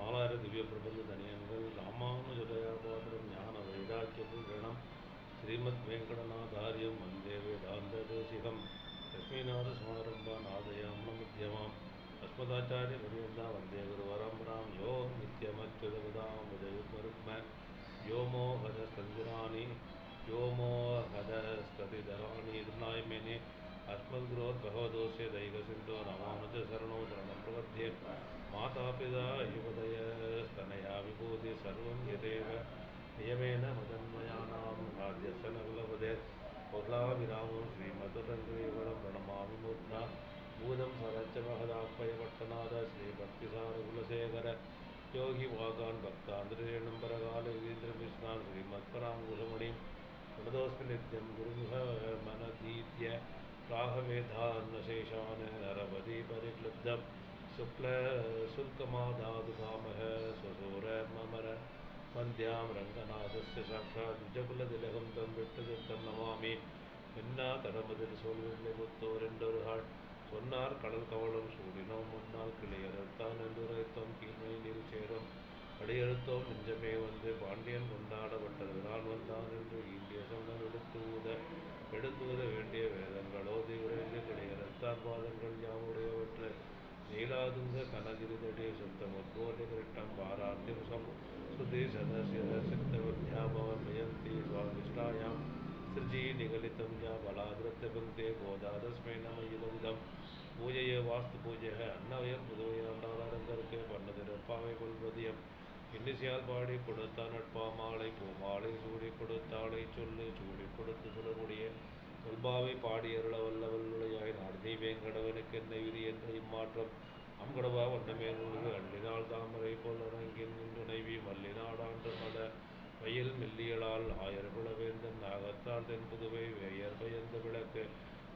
நாலாயிர திவ்ய பிரபந்த தனியன்கள் ராமானுஜதயாபாத்திரம் ஞான வைராக்கிய பூஷணம் ஸ்ரீமத் வெங்கடநாதாரியம் வந்தே வேதாந்த தேசிகம் லக்ஷ்மீநாத சமாரம்பா நாதயாம் மத்தியமாம் அஸ்மதாச்சாரிய பரியந்தா வந்தே குருவரம்பராம் யோ நித்யமத்யுதபதாம் உதயுக்மருக்ம யோமோஹதஸ்கந்திராணி யோமோஹதஸ்கதிதராணி திருநாய்மேனே अस्मद्गुरोर्भगवतोस्य दैकसिन्धो रामानुजशरणो शरणं प्रपद्ये मातापिता युवदयस्तनया विभूति सर्वं यदेव नियमेन मदन्मयानां राज्यस्य नकुलपदे कोह्लाविरामं श्रीमधुरङ्गीवरं प्रणमामि मूर्ध्ना भूतं सरच्च महदाह्वयपट्टनाद श्रीभक्तिसारकुलशेखर योगी वागान् भक्तान्द्रेणं परकालयीन्द्रमिश्रान् श्रीमत्पराङ्कुशमणिं प्रणतोऽस्मि नित्यं गुरुमुखमनतीत्य राघवेधान्नशेषान् नरपति परिक्लुब्धं शुक्लमादातुकामः स्वसूरममर वन्द्यां रङ्गनाथस्य साक्षात् द्विजकुलतिलकं तं विट्टुदत्तं नमामि என்னா தடமதில் சொல்வில்லை முத்தோர் என்றொருகாள் சொன்னார் கடல் கவலம் சூடினோம் முன்னால் கிளையறுத்தான் என்றுரைத்தோம் கீழ்மை நீர் சேரும் அடியெழுத்தோம் நெஞ்சமே வந்து பாண்டியன் கொண்டாடப்பட்டது நான் வந்தான் என்று இந்திய சங்கம் எடுத்துவத வேண்டிய வேதங்களோதி உரைந்து கிடையறுத்தான் பாதங்கள் யாவுடையவற்றை நீலாதுங்க கனகிரிதடி சுத்தமுத்போதி கிருஷ்ணம் பாராத்தியம் சுதி சதசிர சித்த வித்யாபவம் மயந்தி சுவாதிஷ்டாயாம் சிருஜி நிகலித்தம் யா பலாகிருத்த பந்தே கோதாதஸ்மை நம இலவிதம் பூஜைய வாஸ்து பூஜை அன்னவயர் புதுவையாண்டாரங்கருக்கு பண்ணதிருப்பாவை கொள்வதியம் இன்னிசையால் பாடி கொடுத்தான் நட்பா மாலை பூமாலை சூடி கொடுத்தாளை சொல்லு சூடி கொடுத்து சொல்லக்கூடிய சொல்பாவை பாடி அருள வல்லவல்லுடையாய் நாடினி வேங்கடவனுக்கு என்ன விதி என்ற இம்மாற்றம் அம்கடவா வண்ணமேனு அள்ளினால் தாமரை போல் அரங்கில் நின்று நைவி மல்லிநாடாண்டு மல வயல் மெல்லியலால் ஆயர்குலவேந்தன் நாகத்தால் தென் புதுவை வேயர் பயந்த விளக்கு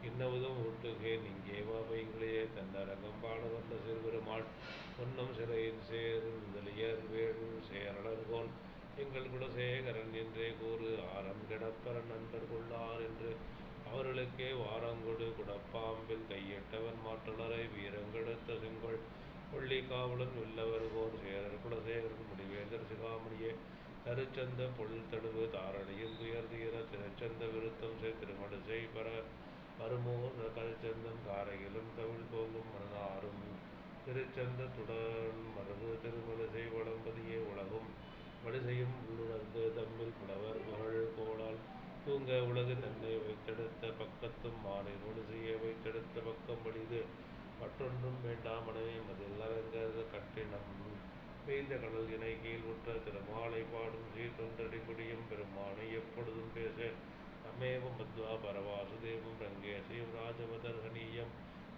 இன்னவதும் ஊட்டுகேன் இங்கே வா பைங்களையே தன்னரங்கம் பாட வந்த சிறுபெருமாள் பொன்னம் சிறையின் சேர்ந்தலியர் வேடு சேரலர்கோன் எங்கள் குலசேகரன் என்றே கூறு ஆரம் கிடப்பர நண்பர் கொள்ளார் என்று அவர்களுக்கே வாரங்கொடு குடப்பாம்பில் கையிட்டவன் மாற்றலரை வீரங்கெடுத்த செங்கொள் கொள்ளி காவலன் உள்ளவர்கோர் சேரர் குலசேகரன் முடிவேந்தர் சிகாமணியே தருச்சந்த பொருள் தடுவு தாரணியில் துயர் தீர திருச்சந்த விருத்தம் திருமடு செய் பர வருமோர் கருச்சந்தம் காரையிலும் தமிழ் தோங்கும் மனதாரும் திருச்சந்தத்துடன் மரபு திருமலிசை வளம்பதியே உலகும் வடிசையும் உள்ளுணர்ந்து தம்மில் புலவர் புகழ் கோளால் தூங்க உலகு தன்னை வைத்தெடுத்த பக்கத்தும் மானின் ஒளிசையை வைத்தெடுத்த பக்கம் வடிது மற்றொன்றும் வேண்டாமனவே மதில் அரங்க கட்டினம் பெய்ந்த கடல் இணை கீழ் உற்ற திருமாலை பாடும் சீர் தொண்டடி குடியும் பெருமானை எப்பொழுதும் பேச தமேவ மத்வா பரவாசுதேவம் ரங்கேசியும் ராஜமதர்ஹனீயம்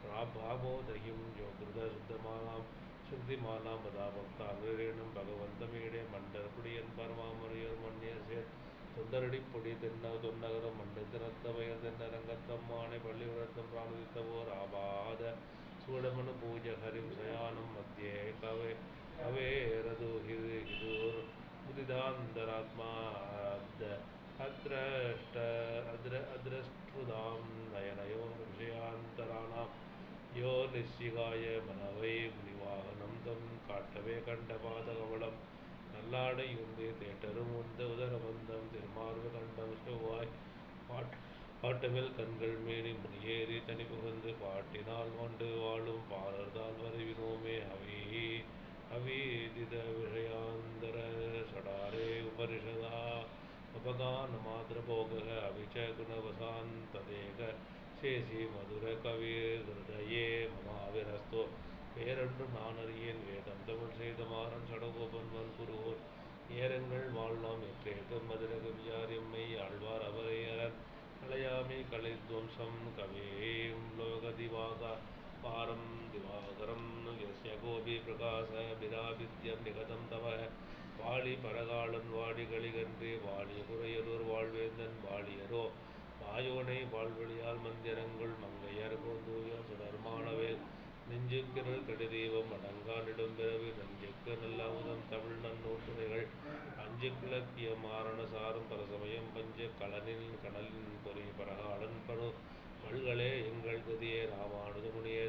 ராபாபோதகிம் யோகிருத சுத்தமானாம் சுத்திமானாம் மதா பக்தாங்கிரேனும் பகவந்தமீடே மண்டர் குடியன் பரமாமரியோர் மன்னிய சேர் தொண்டரடி பொடி தொன்னகரம் மண்டை திறத்த வயர் தென்னரங்கத்தம்மானை பள்ளி உணர்த்தம் பிராணித்தவோர் ஆபாத சூடமனு பூஜ ஹரிம் சயானம் மத்தியே கவேரதுர் முதிதாந்தராத்மா அத்ரஷ்டுதாம் நயனயோ விஷயாந்தராணாம் யோ நிச்சிகாய மனவை முனிவாகனம் தம் காட்டவே கண்ட பாதகவளம் நல்லாடை உந்து தேட்டரும் உந்த உதரபந்தம் திருமார்பு கண்டம் செவ்வாய் பாட்டமில் கண்கள் மேனி முனியேறி தனி புகழ்ந்து பாட்டினால் கொண்டு வாழும் பாரர்தால் வரைவினோமே அவிதித விஷயாந்தர சடாரே உபனிஷதா உபகான மாத்திர போக அவிச்ச குணவசாந்ததேக சேசி மதுர கவி ஹிருதயே மமாவிரஸ்தோ பேரன்றும் நான் அறியேன் வேதம் தமிழ் செய்த மாறன் சடகோபன் வன்புருவோர் ஏரங்கள் வாழ்நாம் எற்றேகம் மதுரகவியார் எம்மை ஆழ்வார் அவரையரன் கலையாமி கலைத்வம்சம் கவேம் லோகதிவாகா பாரம் திவாகரம் யஸ்ய கோபி பிரகாச பிராபித்யம் நிகதம் தவ வாழி பரகாலன் வாடி களிகன்றே வாழிய குறையலூர் வாழ்வேந்தன் வாழியரோ வாயோனை வாழ்வழியால் மந்திரங்கள் மங்கையர் போந்தூய சுடர்மானவேல் நெஞ்சுக்கிரல் கடுதீபம் அடங்கா நெடும்பிறவி நெஞ்சுக்கு நல்ல உதம் தமிழ் நன்னூற்றுரைகள் அஞ்சு கிழக்கிய மாரண சாரும் பரசமயம் பஞ்ச கலனில் கடலின் பொறி பரகாலன் பரு மல்களே எங்கள் கதியே ராமானுஜமுனியே